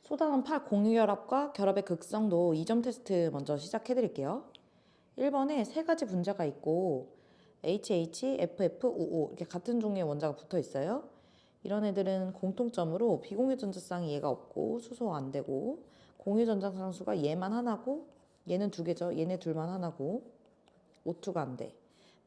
소단원 8 공유결합과 결합의 극성도 2점 테스트 먼저 시작해 드릴게요. 1번에 세 가지 분자가 있고 HH, FF, OO 이렇게 같은 종류의 원자가 붙어 있어요. 이런 애들은 공통점으로 비공유 전자쌍이 얘가 없고 수소가 안 되고 공유 전자상수가 얘만 하나고 얘는 두 개죠. 얘네 둘만 하나고 O2가 안 돼.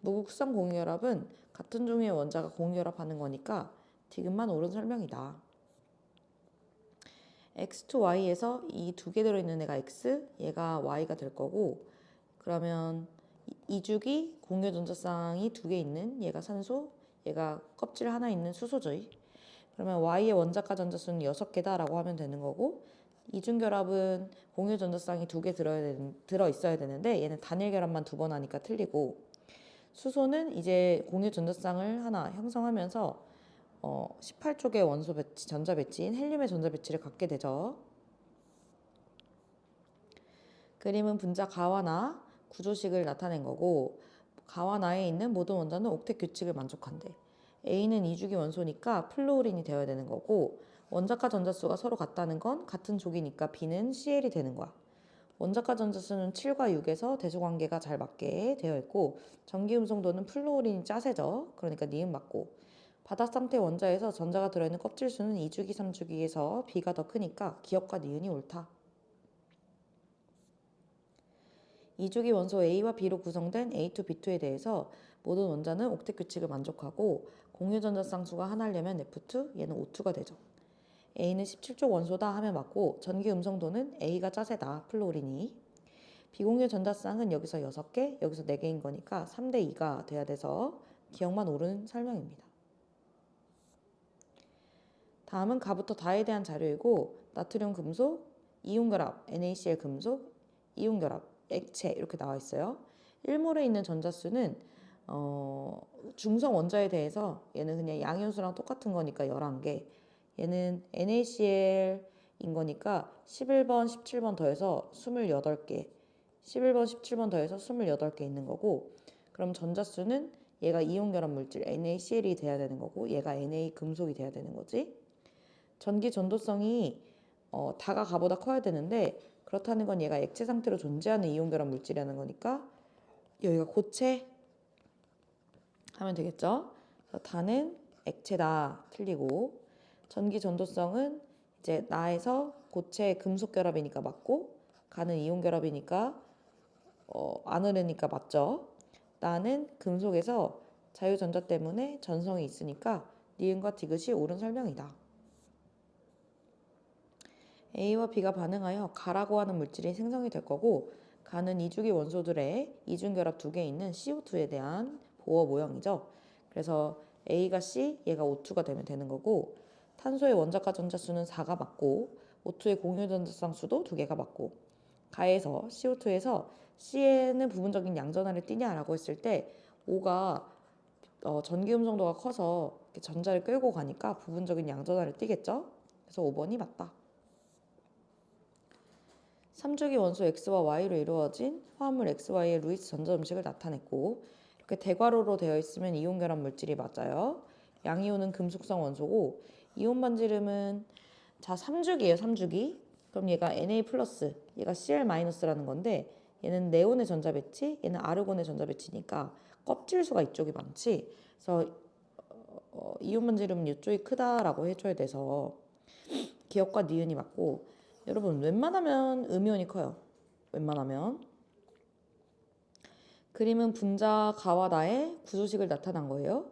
무극성 공유결합은 같은 종류의 원자가 공유결합하는 거니까 디귿만 옳은 설명이다. X2Y에서 이 두 개 들어있는 애가 X, 얘가 Y가 될 거고, 그러면 이주기 공유 전자쌍이 두 개 있는 얘가 산소, 얘가 껍질 하나 있는 수소죠. 그러면 Y의 원자가 전자수는 6개다라고 하면 되는 거고, 이중결합은 공유 전자쌍이 두 개 들어있어야 되는데 얘는 단일 결합만 두 번 하니까 틀리고, 수소는 이제 공유 전자쌍을 하나 형성하면서 18쪽의 원소 배치, 전자 배치인 헬륨의 전자 배치를 갖게 되죠. 그림은 분자 가와 나 구조식을 나타낸 거고, 가와 나에 있는 모든 원자는 옥텟 규칙을 만족한대. A는 이주기 원소니까 플루오린이 되어야 되는 거고, 원자과 전자수가 서로 같다는 건 같은 족이니까 B는 CL이 되는 거야. 원자과 전자수는 7과 6에서 대조관계가 잘 맞게 되어 있고, 전기음성도는 플루오린이 짜세죠. 그러니까 니은 맞고, 바닥 상태 원자에서 전자가 들어있는 껍질 수는 2주기, 3주기에서 B가 더 크니까 기억과 니은이 옳다. 2주기 원소 A와 B로 구성된 A2, B2에 대해서 모든 원자는 옥텟 규칙을 만족하고 공유 전자쌍수가 하나려면 F2, 얘는 O2가 되죠. A는 17쪽 원소다 하면 맞고 전기 음성도는 A가 짜세다, 플로린이. 비공유 전자쌍은 여기서 6개, 여기서 4개인 거니까 3대 2가 돼야 돼서 기억만 옳은 설명입니다. 다음은 가부터 다에 대한 자료이고 나트륨 금속, 이온결합, NaCl 금속, 이온결합, 액체 이렇게 나와 있어요. 1몰에 있는 전자수는 중성 원자에 대해서 얘는 그냥 양이온수랑 똑같은 거니까 11개, 얘는 NaCl인 거니까 11번, 17번 더해서 28개, 11번, 17번 더해서 28개 있는 거고, 그럼 전자수는 얘가 이온결합 물질 NaCl이 돼야 되는 거고 얘가 Na 금속이 돼야 되는 거지. 전기 전도성이 다가 가보다 커야 되는데 그렇다는 건 얘가 액체 상태로 존재하는 이온결합 물질이라는 거니까 여기가 고체 하면 되겠죠. 다는 액체다 틀리고, 전기 전도성은 이제 나에서 고체 금속 결합이니까 맞고 가는 이온 결합이니까 안 흐르니까 맞죠. 나는 금속에서 자유전자 때문에 전성이 있으니까 니은과 디귿이 옳은 설명이다. A와 B가 반응하여 가라고 하는 물질이 생성이 될 거고, 가는 이주기 원소들의 이중결합 두 개 있는 CO2에 대한 보어 모형이죠. 그래서 A가 C, 얘가 O2가 되면 되는 거고, 탄소의 원자과 전자수는 4가 맞고 O2의 공유 전자쌍 수도 2개가 맞고, 가에서 CO2에서 C에는 부분적인 양전하를 띠냐라고 했을 때 O가 전기 음성도가 커서 전자를 끌고 가니까 부분적인 양전하를 띠겠죠. 그래서 5번이 맞다. 3주기 원소 X와 Y로 이루어진 화합물 XY의 루이스 전자음식을 나타냈고, 이렇게 대괄호로 되어 있으면 이온 결합 물질이 맞아요. 양이온은 금속성 원소고, 이온 반지름은 자 3주기예요. 3주기. 그럼 얘가 Na+, 얘가 Cl-라는 건데, 얘는 네온의 전자 배치, 얘는 아르곤의 전자 배치니까 껍질 수가 이쪽이 많지. 그래서 이온 반지름은 이쪽이 크다라고 해줘야 돼서 기억과 니은이 맞고, 여러분 웬만하면 음이온이 커요. 웬만하면. 그림은 분자 가와 나의 구조식을 나타난 거예요.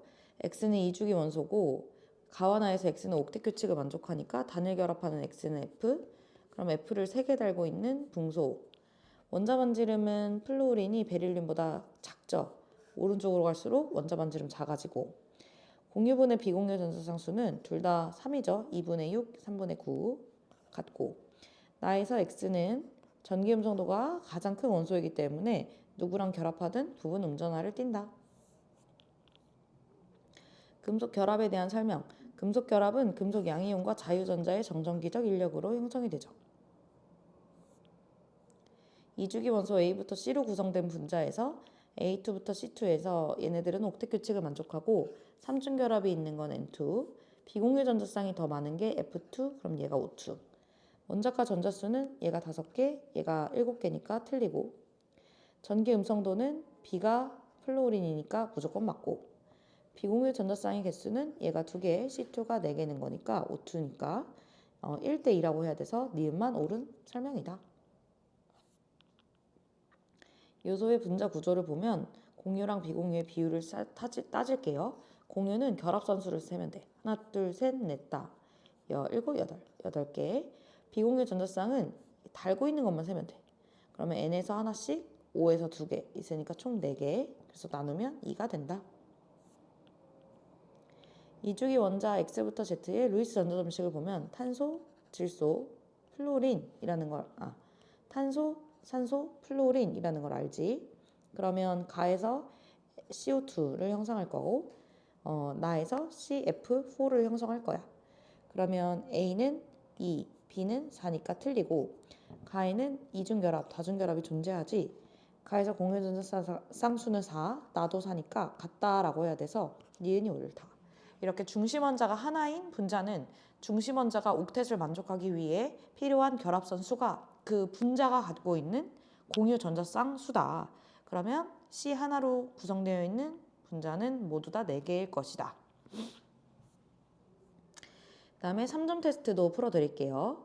X는 이주기 원소고 가와 나에서 X는 옥텟 규칙을 만족하니까 단일 결합하는 X는 F. 그럼 F를 3개 달고 있는 붕소. 원자 반지름은 플루오린이 베릴륨보다 작죠. 오른쪽으로 갈수록 원자 반지름 작아지고, 공유분의 비공유 전자상수는 둘 다 3이죠. 2분의 6, 3분의 9 같고, 나에서 X는 전기 음성도가 가장 큰 원소이기 때문에 누구랑 결합하든 부분 음전하를 띈다. 금속 결합에 대한 설명. 금속 결합은 금속 양이온과 자유전자의 정전기적 인력으로 형성이 되죠. 이주기 원소 A부터 C로 구성된 분자에서 A2부터 C2에서 얘네들은 옥텟 규칙을 만족하고 3중 결합이 있는 건 N2, 비공유 전자쌍이 더 많은 게 F2, 그럼 얘가 O2. 원자과 전자수는 얘가 5개, 얘가 7개니까 틀리고 전기 음성도는 B가 플루오린이니까 무조건 맞고 비공유 전자쌍의 개수는 얘가 2개, C2가 4개는 거니까 O2니까 1대2라고 해야 돼서 니은만 옳은 설명이다. 요소의 분자 구조를 보면 공유랑 비공유의 비율을 따질게요. 공유는 결합선수를 세면 돼. 하나, 둘, 셋, 넷, 다. 7, 8개. 비공유 전자쌍은 달고 있는 것만 세면 돼. 그러면 N에서 하나씩, O에서 2개 있으니까 총 4개. 그래서 나누면 2가 된다. 2주기 원자 X부터 Z의 루이스 전자점식을 보면 탄소, 질소, 플루오린이라는 걸 탄소, 산소, 플루오린이라는 걸 알지? 그러면 가에서 CO2를 형성할 거고 나에서 CF4를 형성할 거야. 그러면 A는 2, B는 4니까 틀리고 가에는 이중결합, 다중결합이 존재하지 가에서 공유전자 쌍수는 4, 나도 4니까 같다라고 해야 돼서 니은이 옳다. 이렇게 중심원자가 하나인 분자는 중심원자가 옥텟을 만족하기 위해 필요한 결합선 수가 그 분자가 갖고 있는 공유 전자쌍 수다. 그러면 C 하나로 구성되어 있는 분자는 모두 다 4개일 것이다. 다음에 3점 테스트도 풀어드릴게요.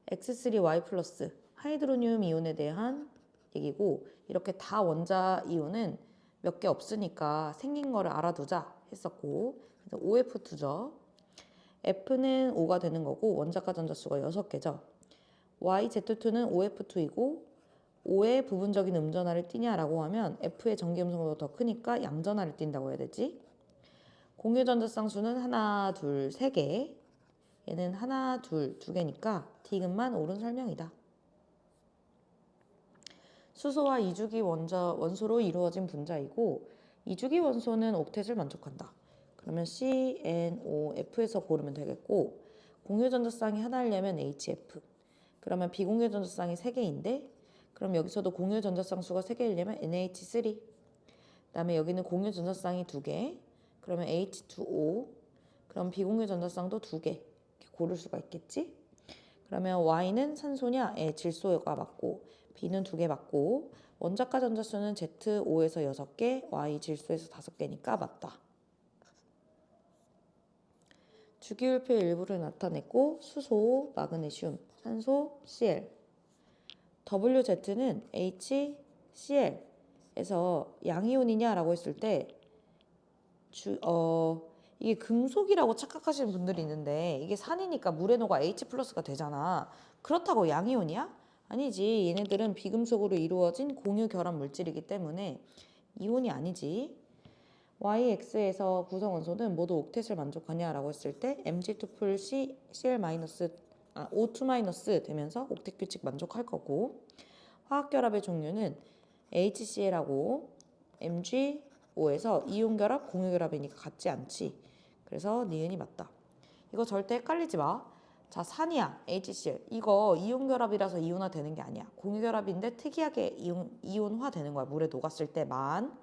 X3Y 플러스 하이드로늄 이온에 대한 얘기고 이렇게 다 원자 이온은 몇 개 없으니까 생긴 거를 알아두자 했었고 그래서 OF2죠. F는 5가 되는 거고 원자과 전자수가 6개죠. YZ2는 OF2이고 5의 부분적인 음전하를 띠냐라고 하면 F의 전기음성도가 더 크니까 양전하를 띈다고 해야 되지. 공유전자쌍수는 하나, 둘, 3개. 얘는 하나, 둘, 2개니까 디귿만 옳은 설명이다. 수소와 이주기 원소로 이루어진 분자이고 이주기 원소는 옥텟을 만족한다. 그러면 CNOF에서 고르면 되겠고 공유전자쌍이 하나이려면 HF. 그러면 비공유전자쌍이 3개인데 그럼 여기서도 공유전자쌍 수가 3개이려면 NH3. 그다음에 여기는 공유전자쌍이 2개. 그러면 H2O. 그럼 비공유전자쌍도 2개. 이렇게 고를 수가 있겠지? 그러면 Y는 산소냐? 질소가 맞고 B는 2개 맞고 원자과 전자수는 Z5에서 6개, Y 질소에서 5개니까 맞다. 주기율표 일부를 나타냈고 수소, 마그네슘, 산소, Cl. WZ는 HCl에서 양이온이냐라고 했을 때 이게 금속이라고 착각하시는 분들이 있는데 이게 산이니까 물에 녹아 H 플러스가 되잖아. 그렇다고 양이온이야? 아니지. 얘네들은 비금속으로 이루어진 공유 결합 물질이기 때문에 이온이 아니지. YX에서 구성 원소는 모두 옥텟을 만족하냐라고 했을 때 Mg2풀 Cl- O2- 되면서 옥텟 규칙 만족할 거고 화학 결합의 종류는 HCl하고 MgO에서 이온 결합, 공유 결합이니까 같지 않지. 그래서 니은이 맞다. 이거 절대 헷갈리지 마. 자, 산이야, HCl. 이거 이온 결합이라서 이온화 되는 게 아니야. 공유 결합인데 특이하게 이온화 되는 거야. 물에 녹았을 때만.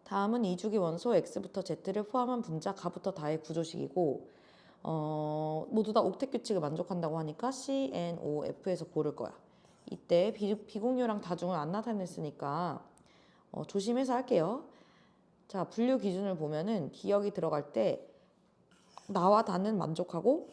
다음은 이주기 원소 X부터 Z를 포함한 분자 가부터 다의 구조식이고 모두 다 옥텟 규칙을 만족한다고 하니까 CNOF에서 고를 거야. 이때 비공유랑 다중을 안 나타냈으니까 조심해서 할게요. 자, 분류 기준을 보면은 기억이 들어갈 때 나와 다는 만족하고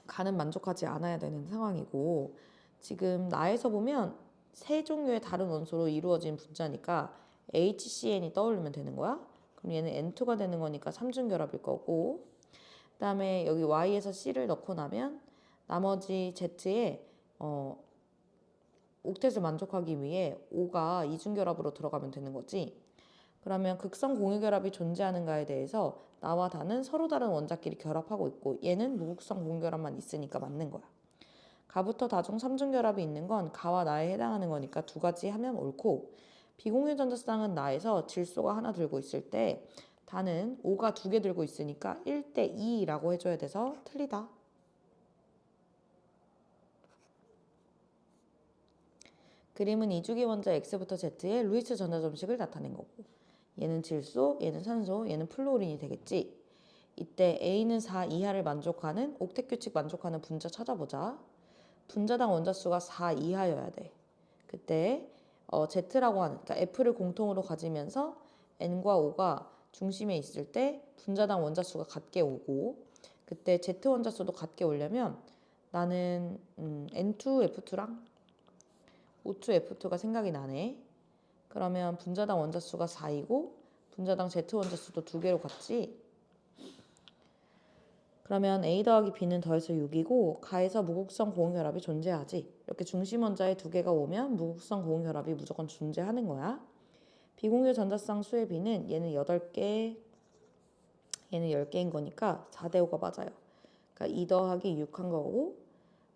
가는 만족하지 않아야 되는 상황이고 지금 나에서 보면 세 종류의 다른 원소로 이루어진 분자니까 HCN이 떠오르면 되는 거야. 그럼 얘는 N2가 되는 거니까 삼중결합일 거고 그다음에 여기 Y에서 C를 넣고 나면 나머지 Z에 옥텟을 만족하기 위해 O가 이중결합으로 들어가면 되는 거지. 그러면 극성 공유결합이 존재하는가에 대해서 나와 다는 서로 다른 원자끼리 결합하고 있고 얘는 무극성 공유결합만 있으니까 맞는 거야. 가부터 다중 삼중결합이 있는 건 가와 나에 해당하는 거니까 2가지 하면 옳고 비공유전자쌍은 나에서 질소가 하나 들고 있을 때 다는 O가 2개 들고 있으니까 1대2라고 해줘야 돼서 틀리다. 그림은 이주기 원자 X부터 Z의 루이스 전자점식을 나타낸 거고 얘는 질소, 얘는 산소, 얘는 플루오린이 되겠지. 이때 A는 4 이하를 만족하는 옥텟 규칙 만족하는 분자 찾아보자. 분자당 원자수가 4 이하여야 돼. 그때 Z라고 하는, 그러니까 F를 공통으로 가지면서 N과 O가 중심에 있을 때 분자당 원자수가 같게 오고, 그때 Z 원자수도 같게 오려면 나는 N2F2랑 O2F2가 생각이 나네. 그러면 분자당 원자수가 4이고 분자당 Z 원자수도 2개로 같지. 그러면 A 더하기 B는 더해서 6이고 가에서 무극성 고응혈합이 존재하지. 이렇게 중심 원자에 2개가 오면 무극성 고응혈합이 무조건 존재하는 거야. 비공유 전자쌍 수의 B는 얘는 8개, 얘는 10개인 거니까 4대 5가 맞아요. 그러니까 2 더하기 6 한 거고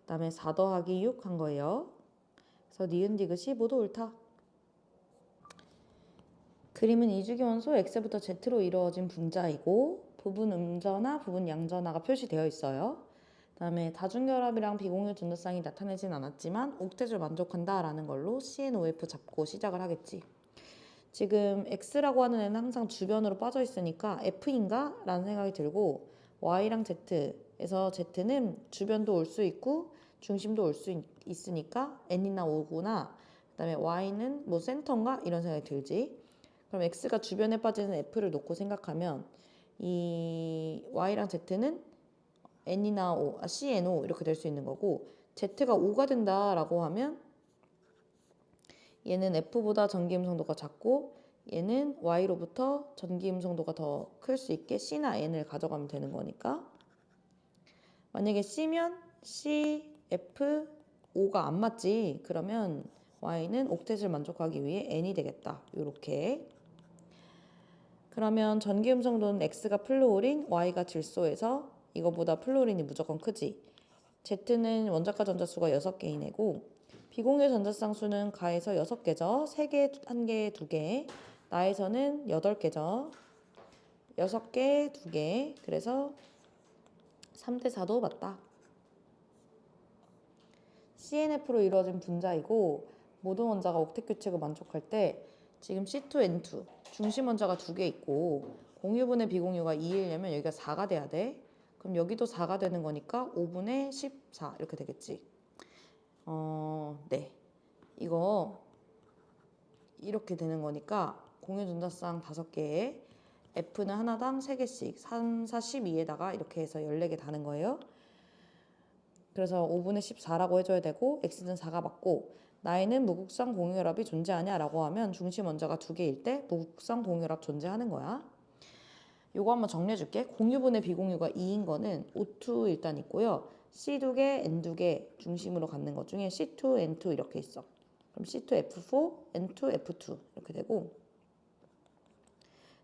그 다음에 4 더하기 6 한 거예요. 그래서 니은 디귿이 모두 옳다. 그림은 이주기 원소 X부터 Z로 이루어진 분자이고 부분 음전화, 부분 양전화가 표시되어 있어요. 그 다음에 다중결합이랑 비공유 전자쌍이 나타내진 않았지만 옥텟을 만족한다라는 걸로 CnOF 잡고 시작을 하겠지. 지금 X라고 하는 애는 항상 주변으로 빠져 있으니까 F인가? 라는 생각이 들고 Y랑 Z에서 Z는 주변도 올 수 있고 중심도 올 수 있으니까 N이나 O구나. 그 다음에 Y는 뭐 센터인가? 이런 생각이 들지. 그럼 X가 주변에 빠지는 F를 놓고 생각하면 이 Y랑 Z는 N이나 O, CNO 이렇게 될 수 있는 거고 Z가 O가 된다라고 하면 얘는 F보다 전기음성도가 작고 얘는 Y로부터 전기음성도가 더 클 수 있게 C나 N을 가져가면 되는 거니까 만약에 C면 C, F, O가 안 맞지. 그러면 Y는 옥텟을 만족하기 위해 N이 되겠다. 이렇게. 그러면 전기음성도는 X가 플루오린, Y가 질소에서 이거보다 플루오린이 무조건 크지. Z는 원자가 전자수가 6개인 애고 비공유 전자쌍수는 가에서 6개죠. 3개, 1개, 2개. 나에서는 8개죠. 6개, 2개. 그래서 3대 4도 맞다. CNF로 이루어진 분자이고 모든 원자가 옥텟 규칙을 만족할 때 지금 C2N2 중심 원자가 2개 있고 공유분의 비공유가 2이려면 여기가 4가 돼야 돼. 그럼 여기도 4가 되는 거니까 5분의 14 이렇게 되겠지. 네. 이거 이렇게 되는 거니까 공유 전자쌍 5개에 F는 하나당 3개씩 3, 4, 12에다가 이렇게 해서 14개 다는 거예요. 그래서 5분의 14라고 해줘야 되고 X는 4가 맞고 나에는 무극성 공유혈합이 존재하냐 라고 하면 중심 원자가 2개일 때 무극성 공유혈합 존재하는 거야. 요거 한번 정리해 줄게. 공유분의 비공유가 2인 거는 O2 일단 있고요. C 2개, N 2개 중심으로 갖는 것 중에 C2, N2 이렇게 있어. 그럼 C2F4, N2F2 이렇게 되고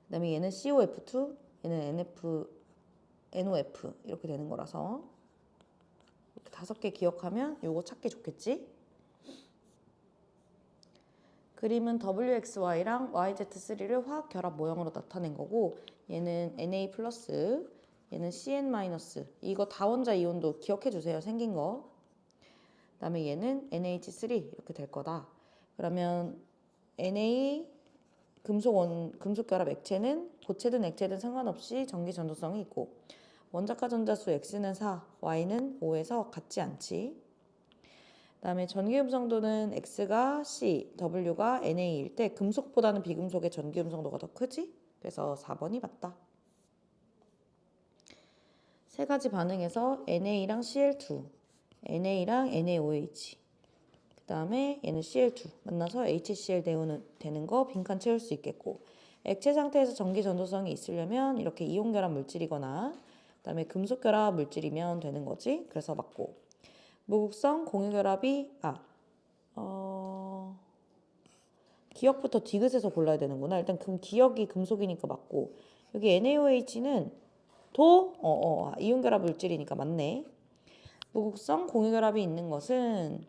그 다음에 얘는 COF2, 얘는 NOF 이렇게 되는 거라서 이렇게 5개 기억하면 요거 찾기 좋겠지? 그림은 WXY랑 YZ3를 화학 결합 모형으로 나타낸 거고 얘는 Na+, 얘는 Cn-, 이거 다원자 이온도 기억해 주세요. 생긴 거. 그 다음에 얘는 NH3 이렇게 될 거다. 그러면 Na 금속 결합 액체는 고체든 액체든 상관없이 전기 전도성이 있고 원자가 전자수 X는 4, Y는 5에서 같지 않지. 그다음에 전기음성도는 X가 C, W가 Na일 때 금속보다는 비금속의 전기음성도가 더 크지? 그래서 4번이 맞다. 세 가지 반응에서 NA랑 Cl2, NA랑 NaOH 그 다음에 얘는 Cl2 만나서 HCl 되는 거 빈칸 채울 수 있겠고 액체 상태에서 전기 전도성이 있으려면 이렇게 이온 결합 물질이거나 그 다음에 금속 결합 물질이면 되는 거지. 그래서 맞고 무극성 공유 결합이 기억부터 디귿에서 골라야 되는구나. 일단 기억이 금속이니까 맞고 여기 NaOH는 이온 결합 물질이니까 맞네. 무극성 공유 결합이 있는 것은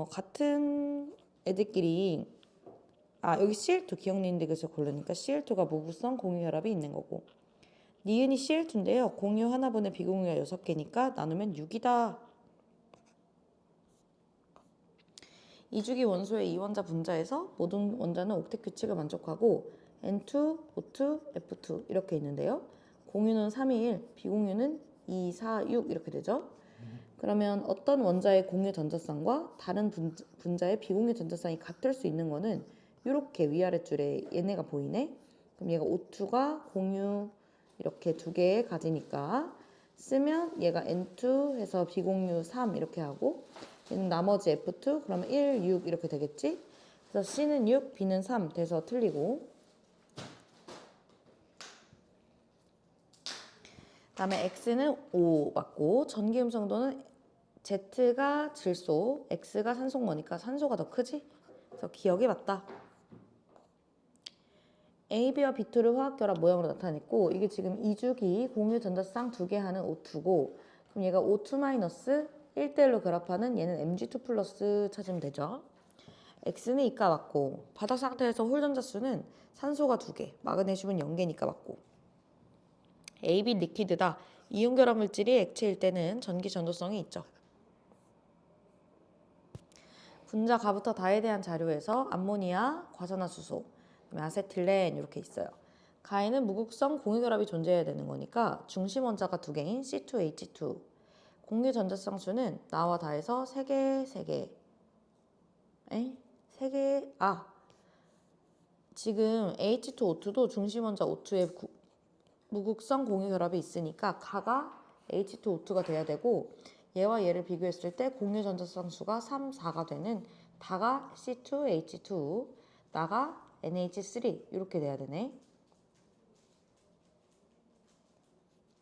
같은 애들끼리 여기 Cl2 기억니은 디귿에서 고르니까 Cl2가 무극성 공유 결합이 있는 거고 니은이 Cl2인데요. 공유 하나분의 비공유가 6개니까 나누면 6이다. 이주기 원소의 이원자 분자에서 모든 원자는 옥텟 규칙을 만족하고 N2, O2, F2 이렇게 있는데요. 공유는 3이 1, 비공유는 2, 4, 6 이렇게 되죠. 그러면 어떤 원자의 공유 전자쌍과 다른 분자의 비공유 전자쌍이 같을 수 있는 거는 이렇게 위아래줄에 얘네가 보이네. 그럼 얘가 O2가 공유 이렇게 두 개 가지니까 쓰면 얘가 N2 해서 비공유 3 이렇게 하고 얘는 나머지 F2 그러면 1, 6 이렇게 되겠지. 그래서 C는 6, B는 3 돼서 틀리고 다음에 X는 5 맞고 전기음성도는 Z가 질소, X가 산소인 거니까 산소가 더 크지? 그래서 기억이 맞다. AB와 B2를 화학결합 모형으로 나타냈고 이게 지금 2주기 공유 전자쌍 두 개 하는 O2고 그럼 얘가 O2- 1대1로 결합하는 얘는 Mg2+ 찾으면 되죠. X는 이가 맞고 바닥 상태에서 홀 전자수는 산소가 2개, 마그네슘은 0개니까 맞고 AB 리퀴드다. 이온 결합 물질이 액체일 때는 전기 전도성이 있죠. 분자 가부터 다에 대한 자료에서 암모니아, 과산화수소, 아세틸렌 이렇게 있어요. 가에는 무극성 공유결합이 존재해야 되는 거니까 중심 원자가 2개인 C2H2. 공유 전자쌍수는 나와 다에서 3개, 3개. 3개, 지금 H2O2도 중심 원자 O2에 무극성 공유결합이 있으니까 가가 H2O2가 돼야 되고 얘와 얘를 비교했을 때 공유 전자쌍수가 3, 4가 되는 다가 C2H2, 나가 NH3 이렇게 돼야 되네.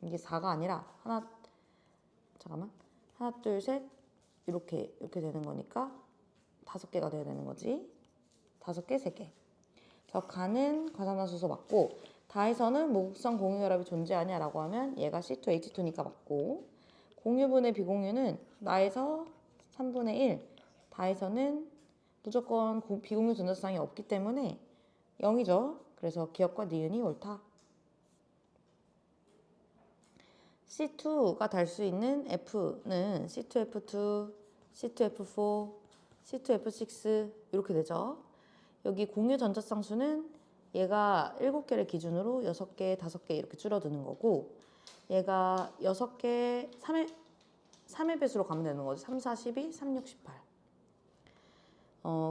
이게 4가 아니라 하나 둘 셋 이렇게 되는 거니까 5개가 돼야 되는 거지. 5개, 3개. 저 가는 과산화수소 맞고 다에서는 무극성 공유결합이 존재하냐라고 하면 얘가 C2H2니까 맞고 공유분의 비공유는 나에서 3분의 1, 다에서는 무조건 비공유 전자쌍이 없기 때문에 0이죠. 그래서 기억과 니은이 옳다. C2가 달 수 있는 F는 C2F2, C2F4, C2F6 이렇게 되죠. 여기 공유 전자쌍수는 얘가 7개를 기준으로 6개, 5개 이렇게 줄어드는 거고 얘가 6개, 3의 배수로 가면 되는 거지. 3, 4, 12, 3, 6, 18.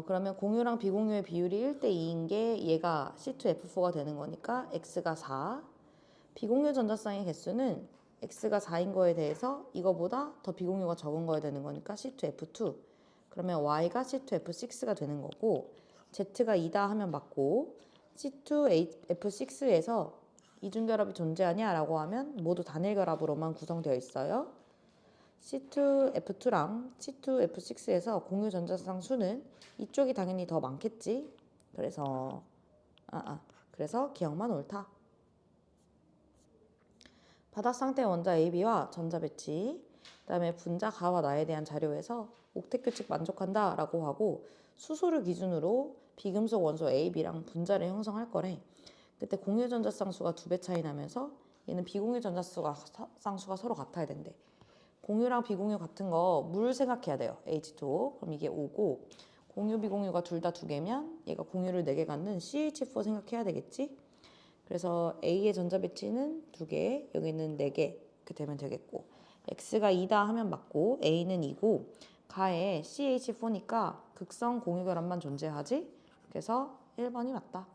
그러면 공유랑 비공유의 비율이 1대2인 게 얘가 C2F4가 되는 거니까 X가 4. 비공유 전자쌍의 개수는 X가 4인 거에 대해서 이거보다 더 비공유가 적은 거야 되는 거니까 C2F2. 그러면 Y가 C2F6가 되는 거고 Z가 2다 하면 맞고 C2F6에서 이중결합이 존재하냐 라고 하면 모두 단일 결합으로만 구성되어 있어요. C2F2랑 C2F6에서 공유 전자쌍 수는 이쪽이 당연히 더 많겠지. 그래서 기억만 옳다. 바닥 상태 원자 AB와 전자 배치, 그다음에 분자 가와 나에 대한 자료에서 옥텟 규칙 만족한다 라고 하고 수소를 기준으로 비금속 원소 AB랑 분자를 형성할 거래. 그때 공유 전자쌍수가 2배 차이 나면서 얘는 비공유 전자쌍수가 서로 같아야 된대. 공유랑 비공유 같은 거 물 생각해야 돼요. H2O. 그럼 이게 O고 공유 비공유가 둘 다 2개면 얘가 공유를 4개 갖는 CH4 생각해야 되겠지? 그래서 A의 전자 배치는 2개, 여기는 4개 이렇게 되면 되겠고 X가 2다 하면 맞고 A는 2고 가에 CH4니까 극성 공유 결합만 존재하지? 그래서 1번이 맞다.